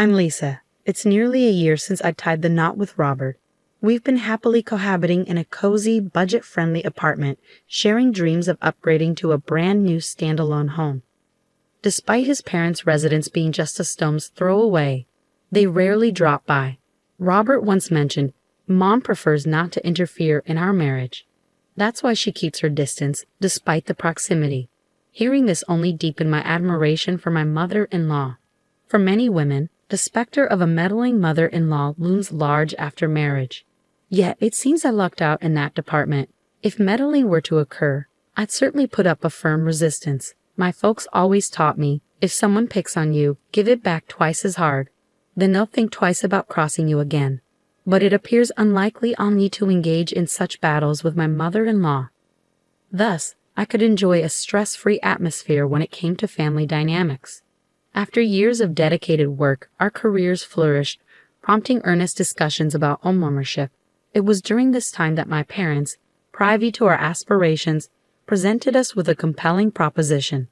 I'm Lisa. It's nearly a year since I tied the knot with Robert. We've been happily cohabiting in a cozy, budget-friendly apartment, sharing dreams of upgrading to a brand new standalone home. Despite his parents' residence being just a stone's throw away, they rarely drop by. Robert once mentioned, Mom prefers not to interfere in our marriage. That's why she keeps her distance, despite the proximity. Hearing this only deepened my admiration for my mother-in-law. For many women, the specter of a meddling mother-in-law looms large after marriage. Yet it seems I lucked out in that department. If meddling were to occur, I'd certainly put up a firm resistance. My folks always taught me, if someone picks on you, give it back twice as hard. Then they'll think twice about crossing you again. But it appears unlikely I'll need to engage in such battles with my mother-in-law. Thus, I could enjoy a stress-free atmosphere when it came to family dynamics. After years of dedicated work, our careers flourished, prompting earnest discussions about homeownership. It was during this time that my parents, privy to our aspirations, presented us with a compelling proposition.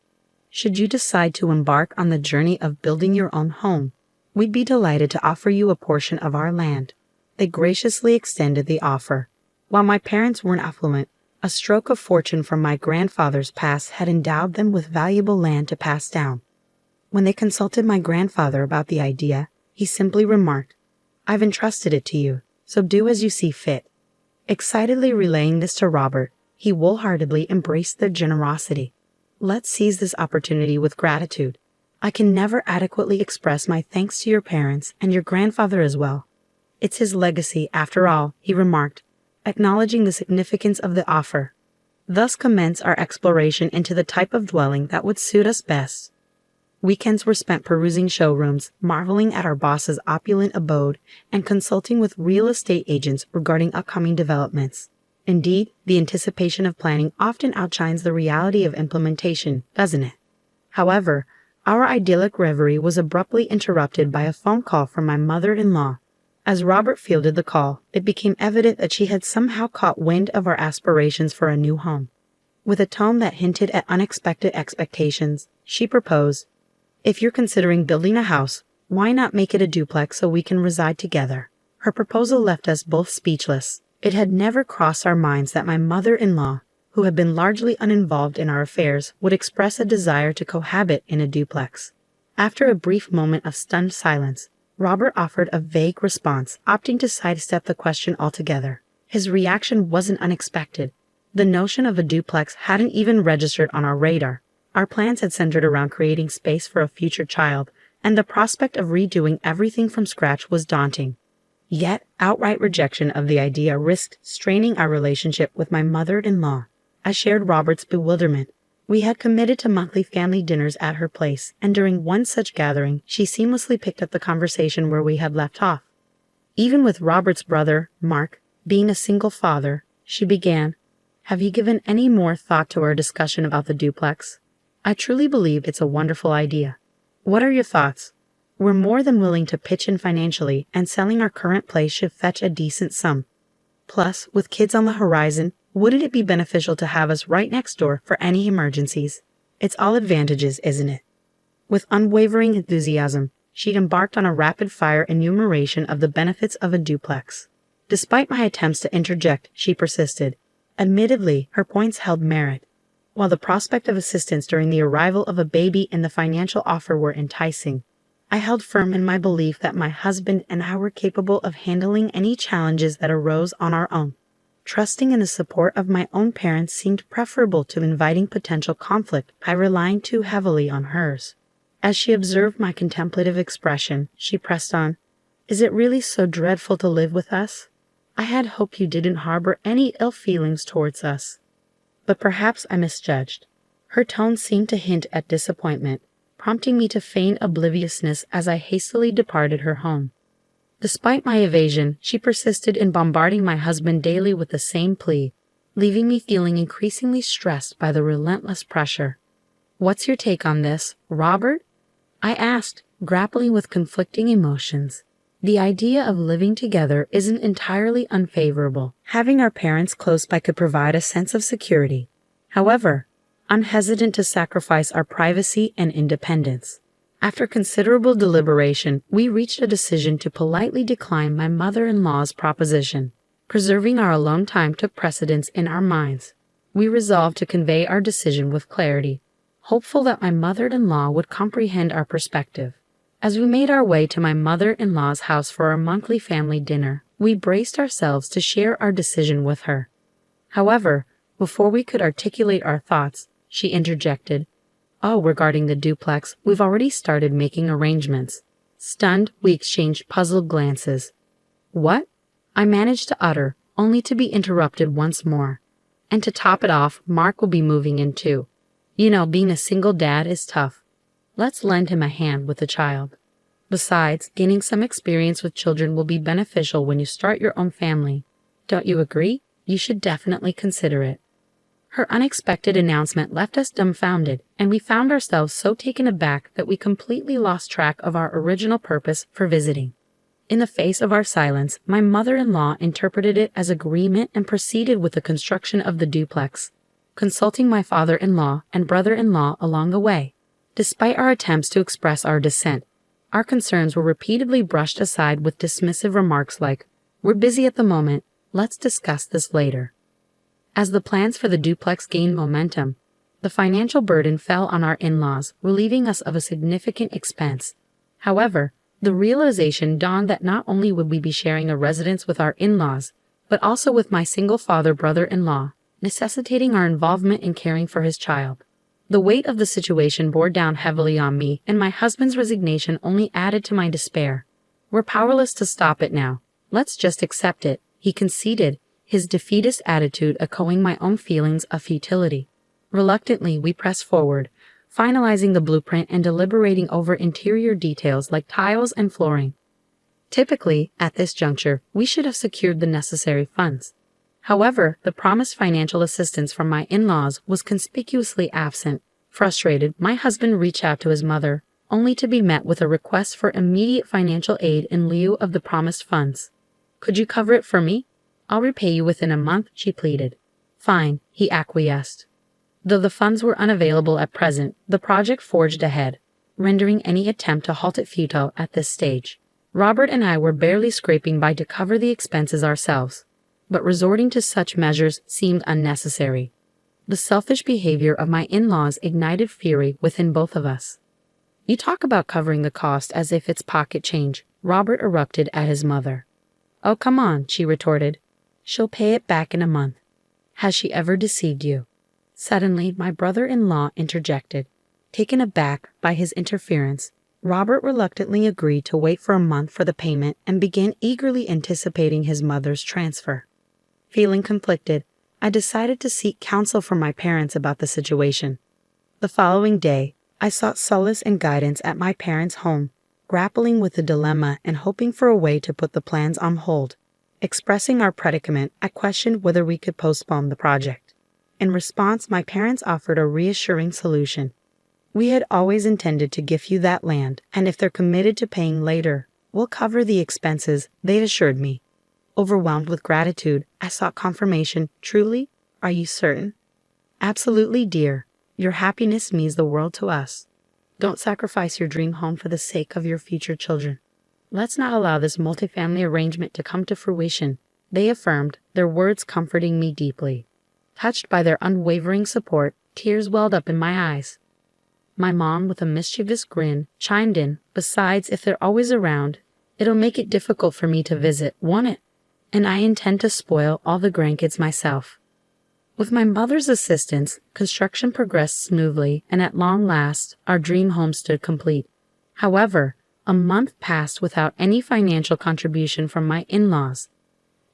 Should you decide to embark on the journey of building your own home, we'd be delighted to offer you a portion of our land. They graciously extended the offer. While my parents weren't affluent, a stroke of fortune from my grandfather's past had endowed them with valuable land to pass down. When they consulted my grandfather about the idea, he simply remarked, "I've entrusted it to you, so do as you see fit." Excitedly relaying this to Robert, he wholeheartedly embraced their generosity. Let's seize this opportunity with gratitude. I can never adequately express my thanks to your parents and your grandfather as well. It's his legacy, after all, he remarked, acknowledging the significance of the offer. Thus commenced our exploration into the type of dwelling that would suit us best. Weekends were spent perusing showrooms, marveling at our boss's opulent abode, and consulting with real estate agents regarding upcoming developments. Indeed, the anticipation of planning often outshines the reality of implementation, doesn't it? However, our idyllic reverie was abruptly interrupted by a phone call from my mother-in-law. As Robert fielded the call, it became evident that she had somehow caught wind of our aspirations for a new home. With a tone that hinted at unexpected expectations, she proposed, "If you're considering building a house, why not make it a duplex so we can reside together?" Her proposal left us both speechless. It had never crossed our minds that my mother-in-law, who had been largely uninvolved in our affairs, would express a desire to cohabit in a duplex. After a brief moment of stunned silence, Robert offered a vague response, opting to sidestep the question altogether. His reaction wasn't unexpected. The notion of a duplex hadn't even registered on our radar. Our plans had centered around creating space for a future child, and the prospect of redoing everything from scratch was daunting. Yet, outright rejection of the idea risked straining our relationship with my mother-in-law. I shared Robert's bewilderment. We had committed to monthly family dinners at her place, and during one such gathering, she seamlessly picked up the conversation where we had left off. Even with Robert's brother, Mark, being a single father, she began, "Have you given any more thought to our discussion about the duplex? I truly believe it's a wonderful idea. What are your thoughts? We're more than willing to pitch in financially, and selling our current place should fetch a decent sum. Plus, with kids on the horizon, wouldn't it be beneficial to have us right next door for any emergencies? It's all advantages, isn't it?" With unwavering enthusiasm, she'd embarked on a rapid-fire enumeration of the benefits of a duplex. Despite my attempts to interject, she persisted. Admittedly, her points held merit. While the prospect of assistance during the arrival of a baby and the financial offer were enticing, I held firm in my belief that my husband and I were capable of handling any challenges that arose on our own. Trusting in the support of my own parents seemed preferable to inviting potential conflict by relying too heavily on hers. As she observed my contemplative expression, she pressed on, "Is it really so dreadful to live with us? I had hoped you didn't harbor any ill feelings towards us." But perhaps I misjudged. Her tone seemed to hint at disappointment, prompting me to feign obliviousness as I hastily departed her home. Despite my evasion, she persisted in bombarding my husband daily with the same plea, leaving me feeling increasingly stressed by the relentless pressure. "What's your take on this, Robert?" I asked, grappling with conflicting emotions. The idea of living together isn't entirely unfavorable. Having our parents close by could provide a sense of security. However, I'm hesitant to sacrifice our privacy and independence. After considerable deliberation, we reached a decision to politely decline my mother-in-law's proposition. Preserving our alone time took precedence in our minds. We resolved to convey our decision with clarity, hopeful that my mother-in-law would comprehend our perspective. As we made our way to my mother-in-law's house for our monthly family dinner, we braced ourselves to share our decision with her. However, before we could articulate our thoughts, she interjected, "Oh, regarding the duplex, we've already started making arrangements." Stunned, we exchanged puzzled glances. "What?" I managed to utter, only to be interrupted once more. "And to top it off, Mark will be moving in too. You know, being a single dad is tough. Let's lend him a hand with the child. Besides, gaining some experience with children will be beneficial when you start your own family. Don't you agree? You should definitely consider it." Her unexpected announcement left us dumbfounded, and we found ourselves so taken aback that we completely lost track of our original purpose for visiting. In the face of our silence, my mother-in-law interpreted it as agreement and proceeded with the construction of the duplex, consulting my father-in-law and brother-in-law along the way. Despite our attempts to express our dissent, our concerns were repeatedly brushed aside with dismissive remarks like, "We're busy at the moment, let's discuss this later." As the plans for the duplex gained momentum, the financial burden fell on our in-laws, relieving us of a significant expense. However, the realization dawned that not only would we be sharing a residence with our in-laws, but also with my single father brother-in-law, necessitating our involvement in caring for his child. The weight of the situation bore down heavily on me, and my husband's resignation only added to my despair. "We're powerless to stop it now. Let's just accept it," he conceded, his defeatist attitude echoing my own feelings of futility. Reluctantly, we pressed forward, finalizing the blueprint and deliberating over interior details like tiles and flooring. Typically, at this juncture, we should have secured the necessary funds. However, the promised financial assistance from my in-laws was conspicuously absent. Frustrated, my husband reached out to his mother, only to be met with a request for immediate financial aid in lieu of the promised funds. "Could you cover it for me? I'll repay you within a month," she pleaded. "Fine," he acquiesced. Though the funds were unavailable at present, the project forged ahead, rendering any attempt to halt it futile at this stage. Robert and I were barely scraping by to cover the expenses ourselves, but resorting to such measures seemed unnecessary. The selfish behavior of my in-laws ignited fury within both of us. "You talk about covering the cost as if it's pocket change," Robert erupted at his mother. "Oh, come on," she retorted. "She'll pay it back in a month. Has she ever deceived you?" Suddenly, my brother-in-law interjected. Taken aback by his interference, Robert reluctantly agreed to wait for a month for the payment and began eagerly anticipating his mother's transfer. Feeling conflicted, I decided to seek counsel from my parents about the situation. The following day, I sought solace and guidance at my parents' home, grappling with the dilemma and hoping for a way to put the plans on hold. Expressing our predicament, I questioned whether we could postpone the project. In response, my parents offered a reassuring solution. "We had always intended to give you that land, and if they're committed to paying later, we'll cover the expenses," they assured me. Overwhelmed with gratitude, I sought confirmation. "Truly? Are you certain?" "Absolutely, dear. Your happiness means the world to us. Don't sacrifice your dream home for the sake of your future children. Let's not allow this multifamily arrangement to come to fruition," they affirmed, their words comforting me deeply. Touched by their unwavering support, tears welled up in my eyes. My mom, with a mischievous grin, chimed in, "Besides, if they're always around, it'll make it difficult for me to visit, won't it? And I intend to spoil all the grandkids myself." With my mother's assistance, construction progressed smoothly, and at long last, our dream home stood complete. However, a month passed without any financial contribution from my in-laws.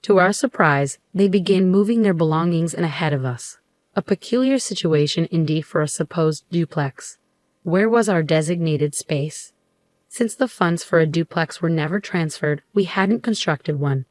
To our surprise, they began moving their belongings in ahead of us. A peculiar situation indeed for a supposed duplex. Where was our designated space? Since the funds for a duplex were never transferred, we hadn't constructed one.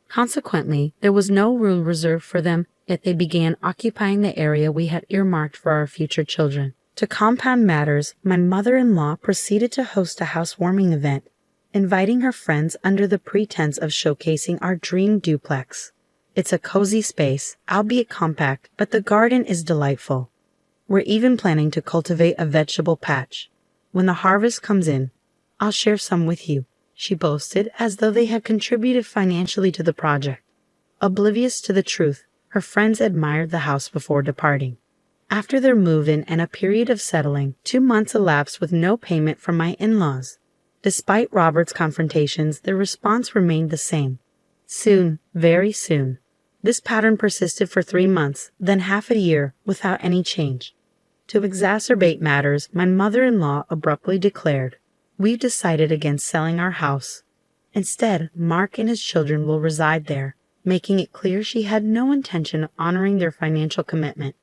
Consequently, there was no room reserved for them, yet they began occupying the area we had earmarked for our future children. To compound matters, my mother-in-law proceeded to host a housewarming event, inviting her friends under the pretense of showcasing our dream duplex. It's a cozy space, albeit compact, but the garden is delightful. We're even planning to cultivate a vegetable patch. When the harvest comes in, I'll share some with you, she boasted, as though they had contributed financially to the project. Oblivious to the truth, her friends admired the house before departing. After their move-in and a period of settling, 2 months elapsed with no payment from my in-laws. Despite Robert's confrontations, their response remained the same. Soon, very soon. This pattern persisted for 3 months, then half a year, without any change. To exacerbate matters, my mother-in-law abruptly declared, "We've decided against selling our house. Instead, Mark and his children will reside there," making it clear she had no intention of honoring their financial commitment.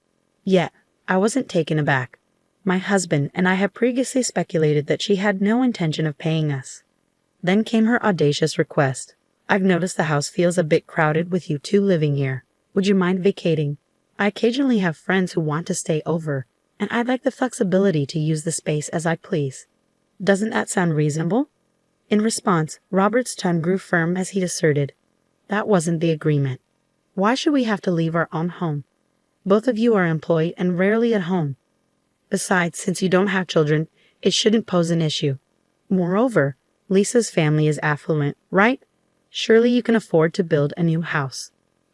Yet, I wasn't taken aback. My husband and I had previously speculated that she had no intention of paying us. Then came her audacious request. "I've noticed the house feels a bit crowded with you two living here. Would you mind vacating? I occasionally have friends who want to stay over, and I'd like the flexibility to use the space as I please. Doesn't that sound reasonable?" In response, Robert's tone grew firm as he asserted, "That wasn't the agreement. Why should we have to leave our own home? Both of you are employed and rarely at home. Besides, since you don't have children, it shouldn't pose an issue. Moreover, Lisa's family is affluent, right? Surely you can afford to build a new house."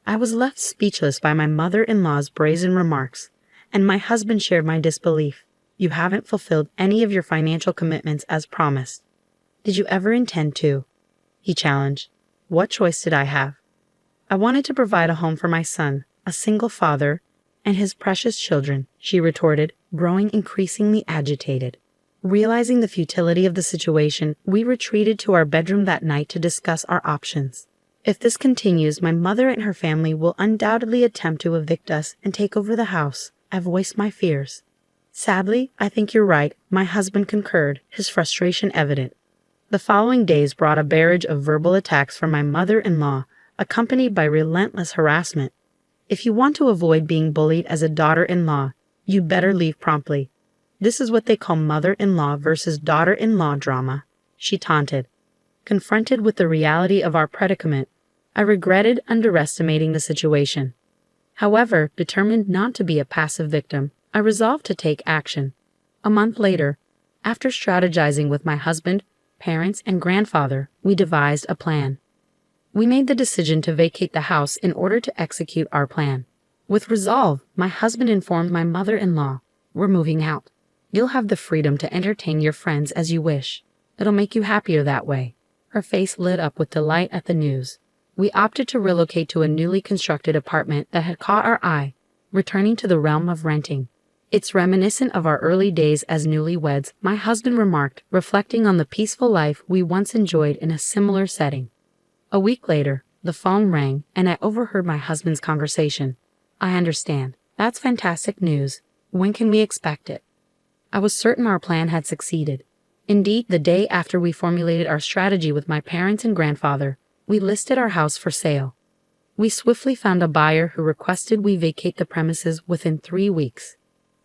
I was left speechless by my mother-in-law's brazen remarks, and my husband shared my disbelief. "You haven't fulfilled any of your financial commitments as promised. Did you ever intend to?" he challenged. What choice did I have? "I wanted to provide a home for my son, a single father, and his precious children," she retorted, growing increasingly agitated. Realizing the futility of the situation, we retreated to our bedroom that night to discuss our options. If this continues, my mother and her family will undoubtedly attempt to evict us and take over the house. I voiced my fears. "Sadly, I think you're right," my husband concurred, his frustration evident. The following days brought a barrage of verbal attacks from my mother-in-law, accompanied by relentless harassment. "If you want to avoid being bullied as a daughter-in-law, you'd better leave promptly. This is what they call mother-in-law versus daughter-in-law drama," she taunted. Confronted with the reality of our predicament, I regretted underestimating the situation. However, determined not to be a passive victim, I resolved to take action. A month later, after strategizing with my husband, parents, and grandfather, we devised a plan. We made the decision to vacate the house in order to execute our plan. With resolve, my husband informed my mother-in-law, "We're moving out. You'll have the freedom to entertain your friends as you wish. It'll make you happier that way." Her face lit up with delight at the news. We opted to relocate to a newly constructed apartment that had caught our eye, returning to the realm of renting. "It's reminiscent of our early days as newlyweds," my husband remarked, reflecting on the peaceful life we once enjoyed in a similar setting. A week later, the phone rang, and I overheard my husband's conversation. "I understand. That's fantastic news. When can we expect it?" I was certain our plan had succeeded. Indeed, the day after we formulated our strategy with my parents and grandfather, we listed our house for sale. We swiftly found a buyer who requested we vacate the premises within 3 weeks.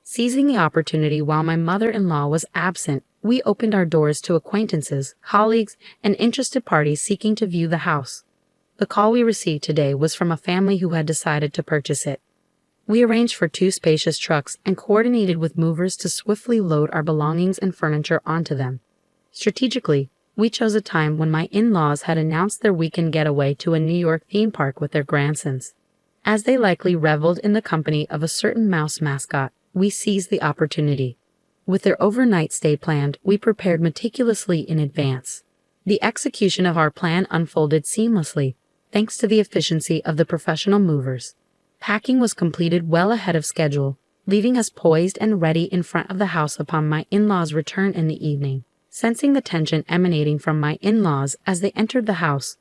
Seizing the opportunity while my mother-in-law was absent, we opened our doors to acquaintances, colleagues, and interested parties seeking to view the house. The call we received today was from a family who had decided to purchase it. We arranged for 2 spacious trucks and coordinated with movers to swiftly load our belongings and furniture onto them. Strategically, we chose a time when my in-laws had announced their weekend getaway to a New York theme park with their grandsons. As they likely reveled in the company of a certain mouse mascot, we seized the opportunity. With their overnight stay planned, we prepared meticulously in advance. The execution of our plan unfolded seamlessly, thanks to the efficiency of the professional movers. Packing was completed well ahead of schedule, leaving us poised and ready in front of the house upon my in-laws' return in the evening. Sensing the tension emanating from my in-laws as they entered the house,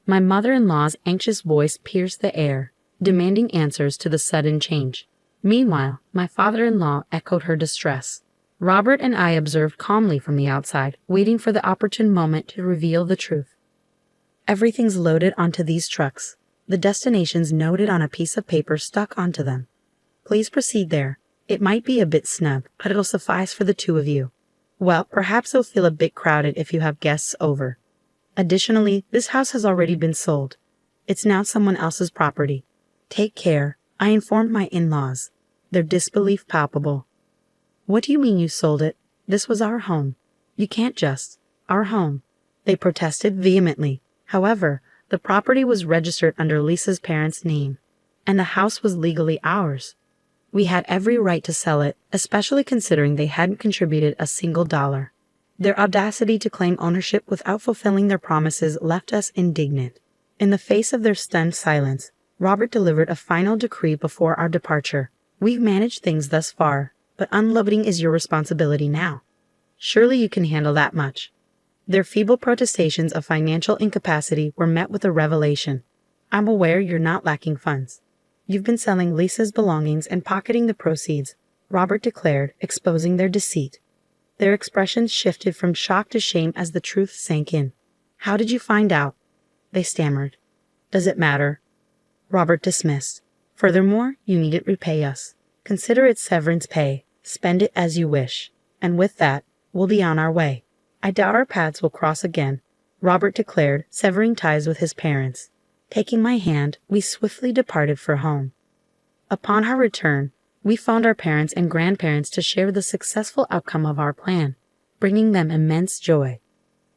my mother-in-law's anxious voice pierced the air, demanding answers to the sudden change. Meanwhile, my father-in-law echoed her distress. Robert and I observed calmly from the outside, waiting for the opportune moment to reveal the truth. "Everything's loaded onto these trucks. The destination's noted on a piece of paper stuck onto them. Please proceed there. It might be a bit snug, but it'll suffice for the 2 of you. Well, perhaps it'll feel a bit crowded if you have guests over. Additionally, this house has already been sold. It's now someone else's property. Take care," I informed my in-laws, their disbelief palpable. "What do you mean you sold it? This was our home. You can't just. Our home. They protested vehemently. However, the property was registered under Lisa's parents' name, and the house was legally ours. We had every right to sell it, especially considering they hadn't contributed a single dollar. Their audacity to claim ownership without fulfilling their promises left us indignant. In the face of their stunned silence, Robert delivered a final decree before our departure. We've managed things thus far, but unloading is your responsibility now. Surely you can handle that much. Their feeble protestations of financial incapacity were met with a revelation. I'm aware you're not lacking funds. You've been selling Lisa's belongings and pocketing the proceeds, Robert declared, exposing their deceit. Their expressions shifted from shock to shame as the truth sank in. How did you find out? They stammered. Does it matter? Robert dismissed. Furthermore, you needn't repay us. Consider it severance pay. Spend it as you wish. And with that, we'll be on our way. I doubt our paths will cross again, Robert declared, severing ties with his parents. Taking my hand, we swiftly departed for home. Upon our return, we phoned our parents and grandparents to share the successful outcome of our plan, bringing them immense joy.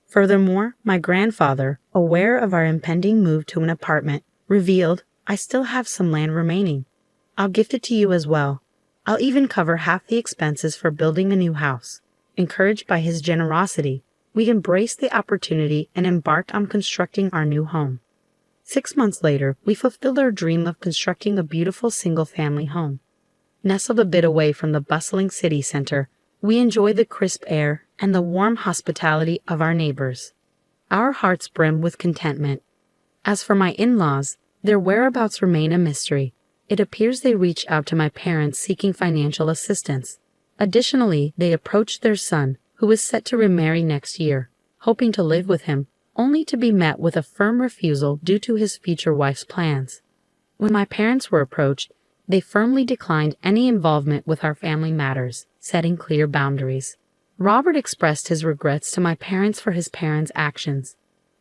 Furthermore, my grandfather, aware of our impending move to an apartment, revealed, I still have some land remaining. I'll gift it to you as well. I'll even cover half the expenses for building a new house. Encouraged by his generosity, we embraced the opportunity and embarked on constructing our new home. 6 months later, we fulfilled our dream of constructing a beautiful single-family home. Nestled a bit away from the bustling city center, we enjoy the crisp air and the warm hospitality of our neighbors. Our hearts brim with contentment. As for my in-laws, their whereabouts remain a mystery. It appears they reached out to my parents seeking financial assistance. Additionally, they approached their son, who is set to remarry next year, hoping to live with him, only to be met with a firm refusal due to his future wife's plans. When my parents were approached, they firmly declined any involvement with our family matters, setting clear boundaries. Robert expressed his regrets to my parents for his parents' actions,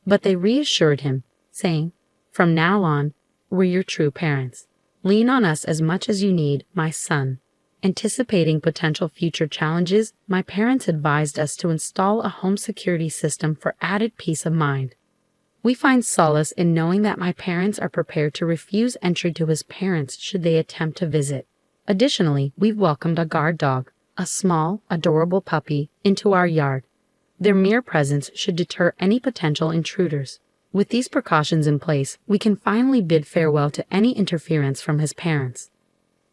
but they reassured him, saying, "From now on, we're your true parents. Lean on us as much as you need, my son." Anticipating potential future challenges, my parents advised us to install a home security system for added peace of mind. We find solace in knowing that my parents are prepared to refuse entry to his parents should they attempt to visit. Additionally, we've welcomed a guard dog, a small, adorable puppy, into our yard. Their mere presence should deter any potential intruders. With these precautions in place, we can finally bid farewell to any interference from his parents.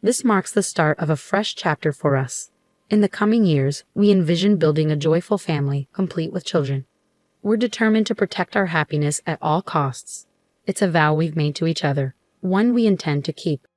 This marks the start of a fresh chapter for us. In the coming years, we envision building a joyful family, complete with children. We're determined to protect our happiness at all costs. It's a vow we've made to each other, one we intend to keep.